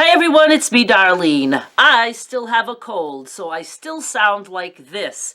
Hi everyone, it's me, Darlene. I still have a cold, so I still sound like this.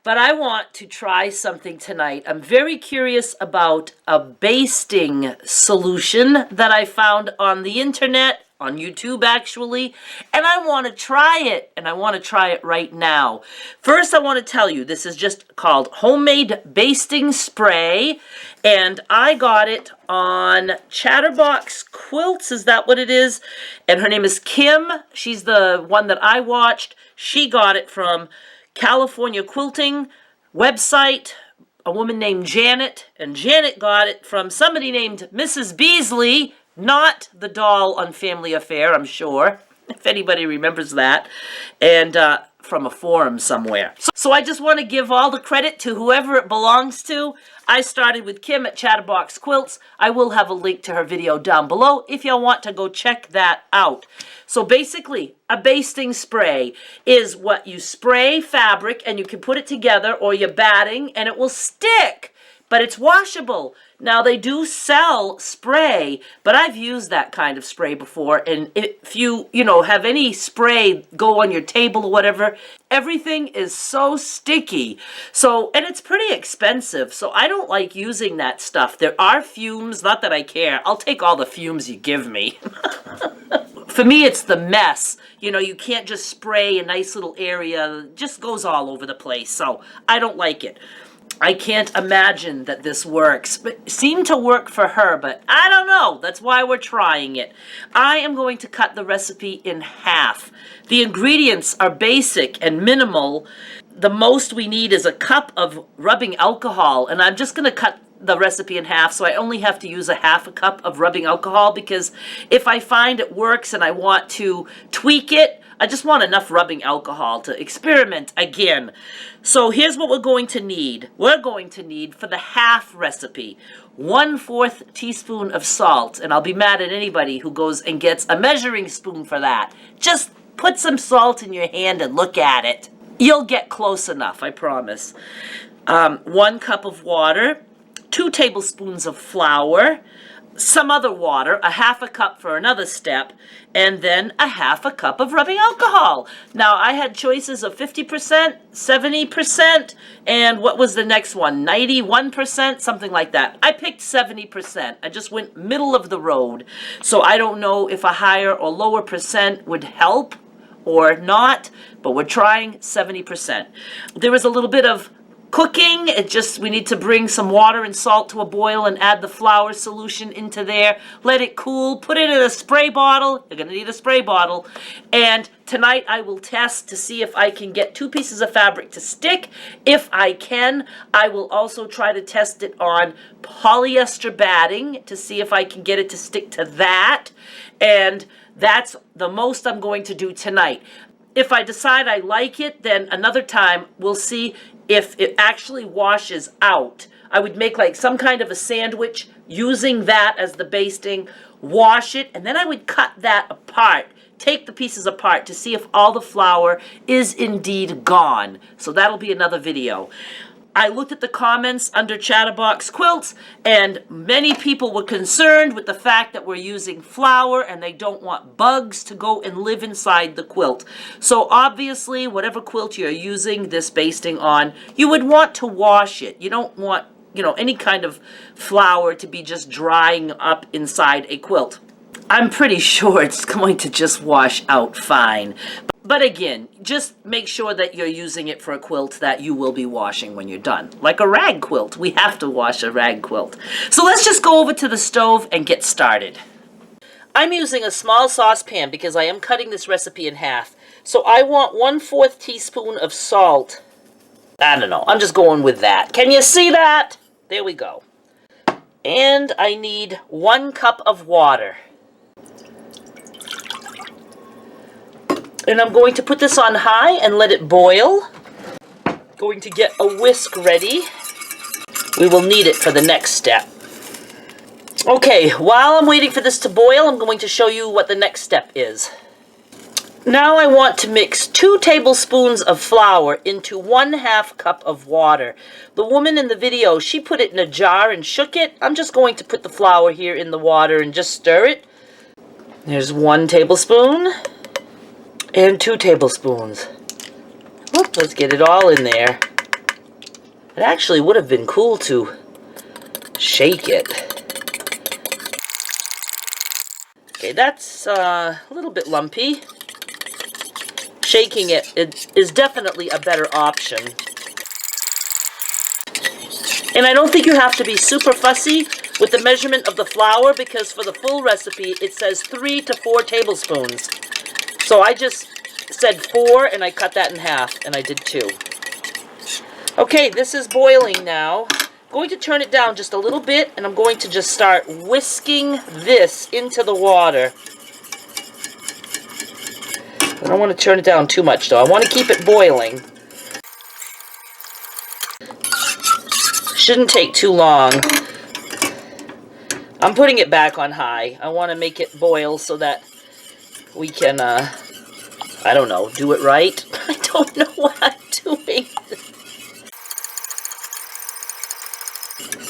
But I want to try something tonight. I'm very curious about a basting solution that I found on the internet, on YouTube actually, and I want to try it, and I want to try it right now. First, I want to tell you, this is just called Homemade Basting Spray, and I got it on Chatterbox Quilts, is that what it is? And her name is Kim. She's the one that I watched. She got it from California Quilting website, a woman named Janet, and Janet got it from somebody named Mrs. Beasley, not the doll on Family Affair, I'm sure, if anybody remembers that, and from a forum somewhere. So I just want to give all the credit to whoever it belongs to. I started with Kim at Chatterbox Quilts. I will have a link to her video down below if y'all want to go check that out. So basically, a basting spray is what you spray fabric and you can put it together, or you're batting and it will stick, but it's washable. Now they do sell spray, but I've used that kind of spray before, and if you have any spray go on your table or whatever, everything is so sticky. And it's pretty expensive, so I don't like using that stuff. There are fumes, not that I care. I'll take all the fumes you give me. For me, it's the mess. You can't just spray a nice little area. It just goes all over the place, so I don't like it. I can't imagine that this works, but it seemed to work for her, but I don't know. That's why we're trying it. I am going to cut the recipe in half. The ingredients are basic and minimal. The most we need is a cup of rubbing alcohol, and I'm just going to cut the recipe in half, so I only have to use a half a cup of rubbing alcohol, because if I find it works and I want to tweak it, I just want enough rubbing alcohol to experiment again. So here's what we're going to need. We're going to need, for the half recipe, 1/4 teaspoon of salt. And I'll be mad at anybody who goes and gets a measuring spoon for that. Just put some salt in your hand and look at it. You'll get close enough, I promise. 1 cup of water, 2 tablespoons of flour, some other water, a half a cup for another step, and then a half a cup of rubbing alcohol. Now, I had choices of 50%, 70%, and what was the next one? 91%, something like that. I picked 70%. I just went middle of the road. So I don't know if a higher or lower percent would help or not, but we're trying 70%. There is a little bit of cooking. We need to bring some water and salt to a boil and add the flour solution into there. Let it cool. Put it in a spray bottle. You're going to need a spray bottle. And tonight I will test to see if I can get 2 pieces of fabric to stick. If I can, I will also try to test it on polyester batting to see if I can get it to stick to that. And that's the most I'm going to do tonight. If I decide I like it, then another time we'll see if it actually washes out. I would make like some kind of a sandwich using that as the basting, wash it, and then I would cut that apart, take the pieces apart to see if all the flour is indeed gone. So that'll be another video. I looked at the comments under Chatterbox Quilts, and many people were concerned with the fact that we're using flour and they don't want bugs to go and live inside the quilt. So obviously, whatever quilt you're using this basting on, you would want to wash it. You don't want, any kind of flour to be just drying up inside a quilt. I'm pretty sure it's going to just wash out fine. But again, just make sure that you're using it for a quilt that you will be washing when you're done. Like a rag quilt. We have to wash a rag quilt. So let's just go over to the stove and get started. I'm using a small saucepan because I am cutting this recipe in half. So I want 1/4 teaspoon of salt. I don't know. I'm just going with that. Can you see that? There we go. And I need 1 cup of water. And I'm going to put this on high and let it boil. Going to get a whisk ready. We will need it for the next step. Okay, while I'm waiting for this to boil, I'm going to show you what the next step is. Now I want to mix 2 tablespoons of flour into 1/2 cup of water. The woman in the video, she put it in a jar and shook it. I'm just going to put the flour here in the water and just stir it. There's 1 tablespoon and 2 tablespoons. Whoop, let's get it all in there. It actually would have been cool to shake it. Okay, that's a little bit lumpy. Shaking it is definitely a better option. And I don't think you have to be super fussy with the measurement of the flour, because for the full recipe it says 3 to 4 tablespoons. So I just said 4 and I cut that in half and I did 2. Okay, this is boiling now. I'm going to turn it down just a little bit and I'm going to just start whisking this into the water. I don't want to turn it down too much though. I want to keep it boiling. Shouldn't take too long. I'm putting it back on high. I want to make it boil so that we can, I don't know, do it right. I don't know what I'm doing.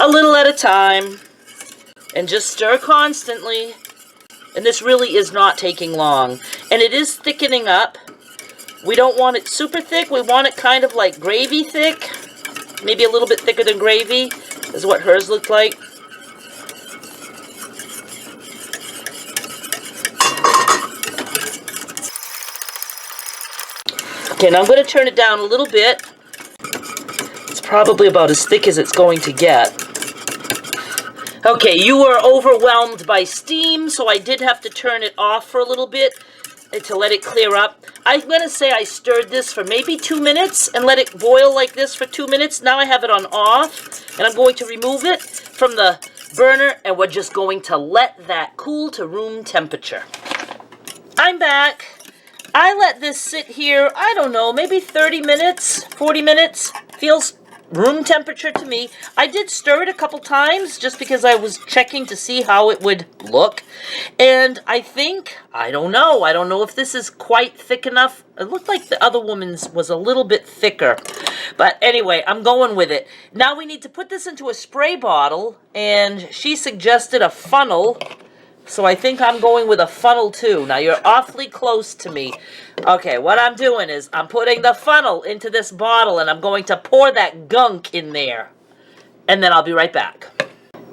A little at a time. And just stir constantly. And this really is not taking long. And it is thickening up. We don't want it super thick. We want it kind of like gravy thick. Maybe a little bit thicker than gravy is what hers looked like. Okay, now I'm going to turn it down a little bit. It's probably about as thick as it's going to get. Okay, you were overwhelmed by steam, so I did have to turn it off for a little bit to let it clear up. I'm going to say I stirred this for maybe 2 minutes and let it boil like this for 2 minutes. Now I have it on off, and I'm going to remove it from the burner, and we're just going to let that cool to room temperature. I'm back. I let this sit here, I don't know, maybe 30 minutes, 40 minutes. Feels room temperature to me. I did stir it a couple times just because I was checking to see how it would look. And I think, I don't know if this is quite thick enough. It looked like the other woman's was a little bit thicker. But anyway, I'm going with it. Now we need to put this into a spray bottle, and she suggested a funnel. So I think I'm going with a funnel too. Now you're awfully close to me. Okay, what I'm doing is I'm putting the funnel into this bottle and I'm going to pour that gunk in there. And then I'll be right back.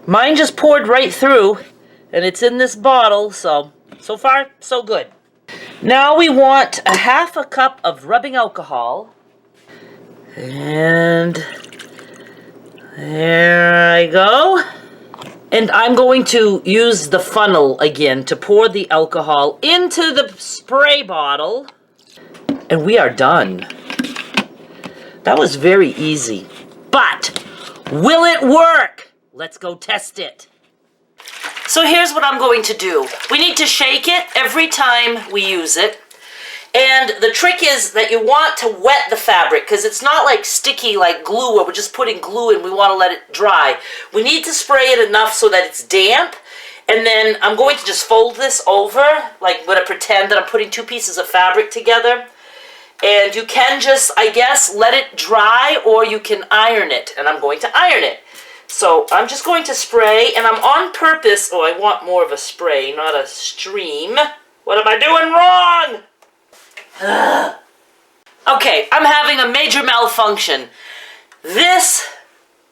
Mine just poured right through and it's in this bottle, so far so good. Now we want a half a cup of rubbing alcohol. And there I go. And I'm going to use the funnel again to pour the alcohol into the spray bottle. And we are done. That was very easy. But will it work? Let's go test it. So here's what I'm going to do. We need to shake it every time we use it. And the trick is that you want to wet the fabric, because it's not like sticky like glue where we're just putting glue and we want to let it dry. We need to spray it enough so that it's damp. And then I'm going to just fold this over, like I'm going to pretend that I'm putting 2 pieces of fabric together. And you can just, I guess, let it dry, or you can iron it. And I'm going to iron it. So I'm just going to spray, and I'm on purpose. Oh, I want more of a spray, not a stream. What am I doing wrong? Okay, I'm having a major malfunction. This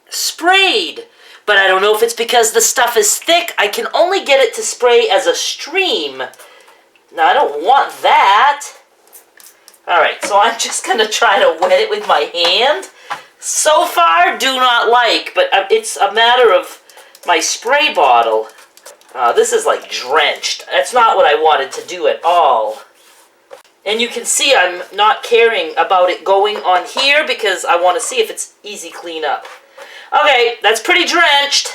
sprayed, but I don't know if it's because the stuff is thick. I can only get it to spray as a stream. Now, I don't want that. Alright, so I'm just going to try to wet it with my hand. So far, do not like, but it's a matter of my spray bottle. This is like drenched. That's not what I wanted to do at all. And you can see I'm not caring about it going on here because I want to see if it's easy cleanup. Okay, that's pretty drenched.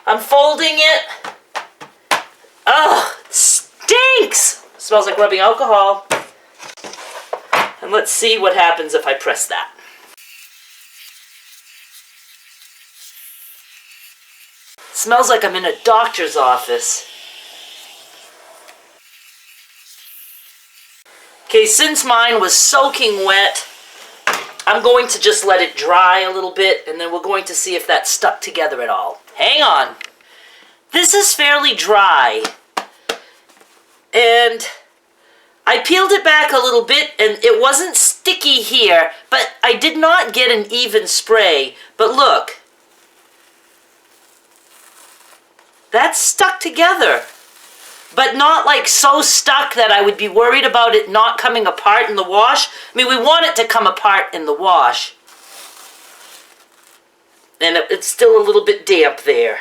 I'm folding it. Ugh, it stinks! Smells like rubbing alcohol. And let's see what happens if I press that. Smells like I'm in a doctor's office. Okay, since mine was soaking wet, I'm going to just let it dry a little bit, and then we're going to see if that stuck together at all. Hang on. This is fairly dry. And I peeled it back a little bit and it wasn't sticky here, but I did not get an even spray. But look, that's stuck together, but not like so stuck that I would be worried about it not coming apart in the wash. I mean, we want it to come apart in the wash. And it's still a little bit damp there.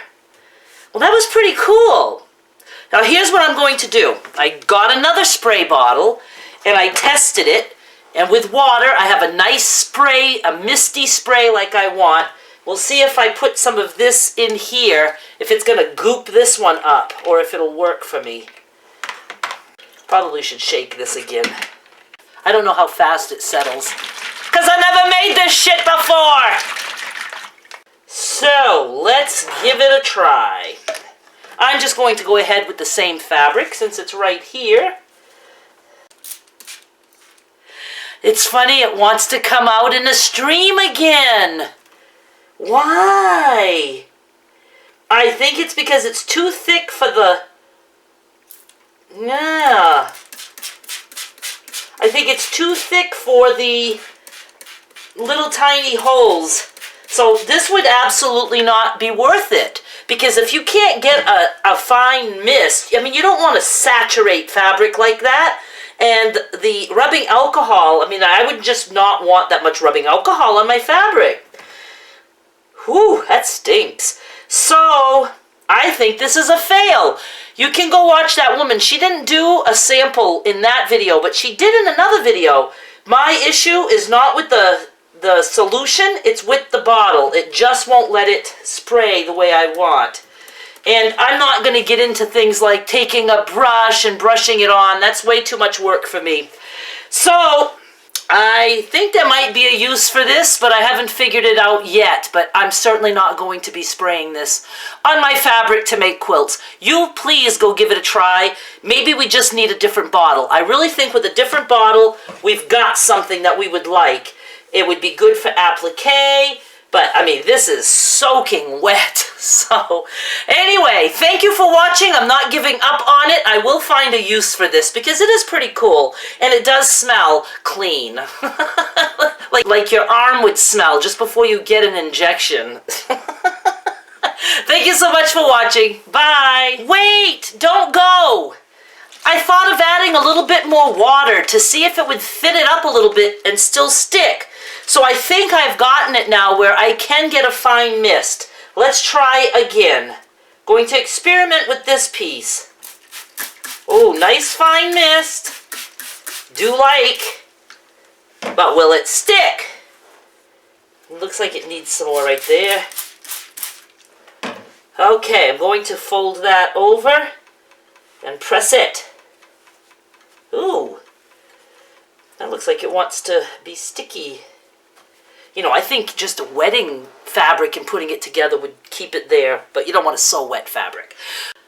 Well, that was pretty cool. Now here's what I'm going to do. I got another spray bottle and I tested it, and with water I have a nice spray, a misty spray like I want. We'll see if I put some of this in here, if it's going to goop this one up or if it'll work for me. Probably should shake this again. I don't know how fast it settles, because I never made this shit before. So let's give it a try. I'm just going to go ahead with the same fabric since it's right here. It's funny, it wants to come out in a stream again. Why? I think it's because it's too thick for the... Yeah. I think it's too thick for the little tiny holes. So this would absolutely not be worth it. Because if you can't get a fine mist, I mean, you don't want to saturate fabric like that. And the rubbing alcohol, I mean, I would just not want that much rubbing alcohol on my fabric. Whew, that stinks. So, I think this is a fail. You can go watch that woman. She didn't do a sample in that video, but she did in another video. My issue is not with the solution, it's with the bottle. It just won't let it spray the way I want. And I'm not going to get into things like taking a brush and brushing it on. That's way too much work for me. So, I think there might be a use for this, but I haven't figured it out yet. But I'm certainly not going to be spraying this on my fabric to make quilts. You please go give it a try. Maybe we just need a different bottle. I really think with a different bottle, we've got something that we would like. It would be good for applique, but I mean, this is soaking wet. So anyway, thank you for watching. I'm not giving up on it. I will find a use for this because it is pretty cool and it does smell clean. like your arm would smell just before you get an injection. Thank you so much for watching. Bye. Wait, don't go. I thought of adding a little bit more water to see if it would thin it up a little bit and still stick. So I think I've gotten it now where I can get a fine mist. Let's try again. Going to experiment with this piece. Oh, nice fine mist. Do like. But will it stick? Looks like it needs some more right there. Okay, I'm going to fold that over and press it. Ooh, that looks like it wants to be sticky. You know, I think just wetting fabric and putting it together would keep it there, but you don't want to so wet fabric.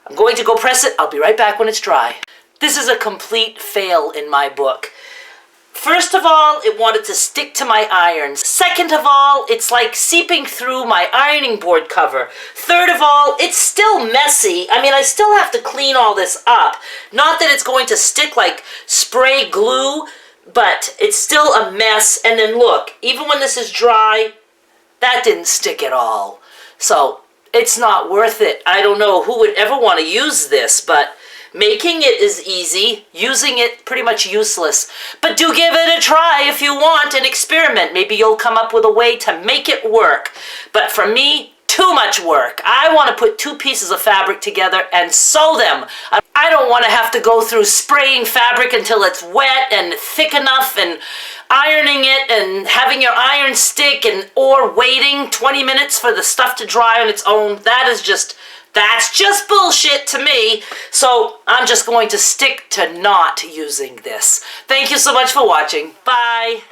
I'm going to go press it. I'll be right back when it's dry. This is a complete fail in my book. First of all, it wanted to stick to my irons. Second of all, it's like seeping through my ironing board cover. Third of all, it's still messy. I mean, I still have to clean all this up. Not that it's going to stick like spray glue, but it's still a mess. And then look, even when this is dry, that didn't stick at all. So it's not worth it. I don't know who would ever want to use this, but making it is easy, using it pretty much useless. But do give it a try if you want and experiment. Maybe you'll come up with a way to make it work. But for me, too much work. I want to put two pieces of fabric together and sew them. I don't want to have to go through spraying fabric until it's wet and thick enough and ironing it and having your iron stick or waiting 20 minutes for the stuff to dry on its own. That's just bullshit to me. So I'm just going to stick to not using this. Thank you so much for watching. Bye.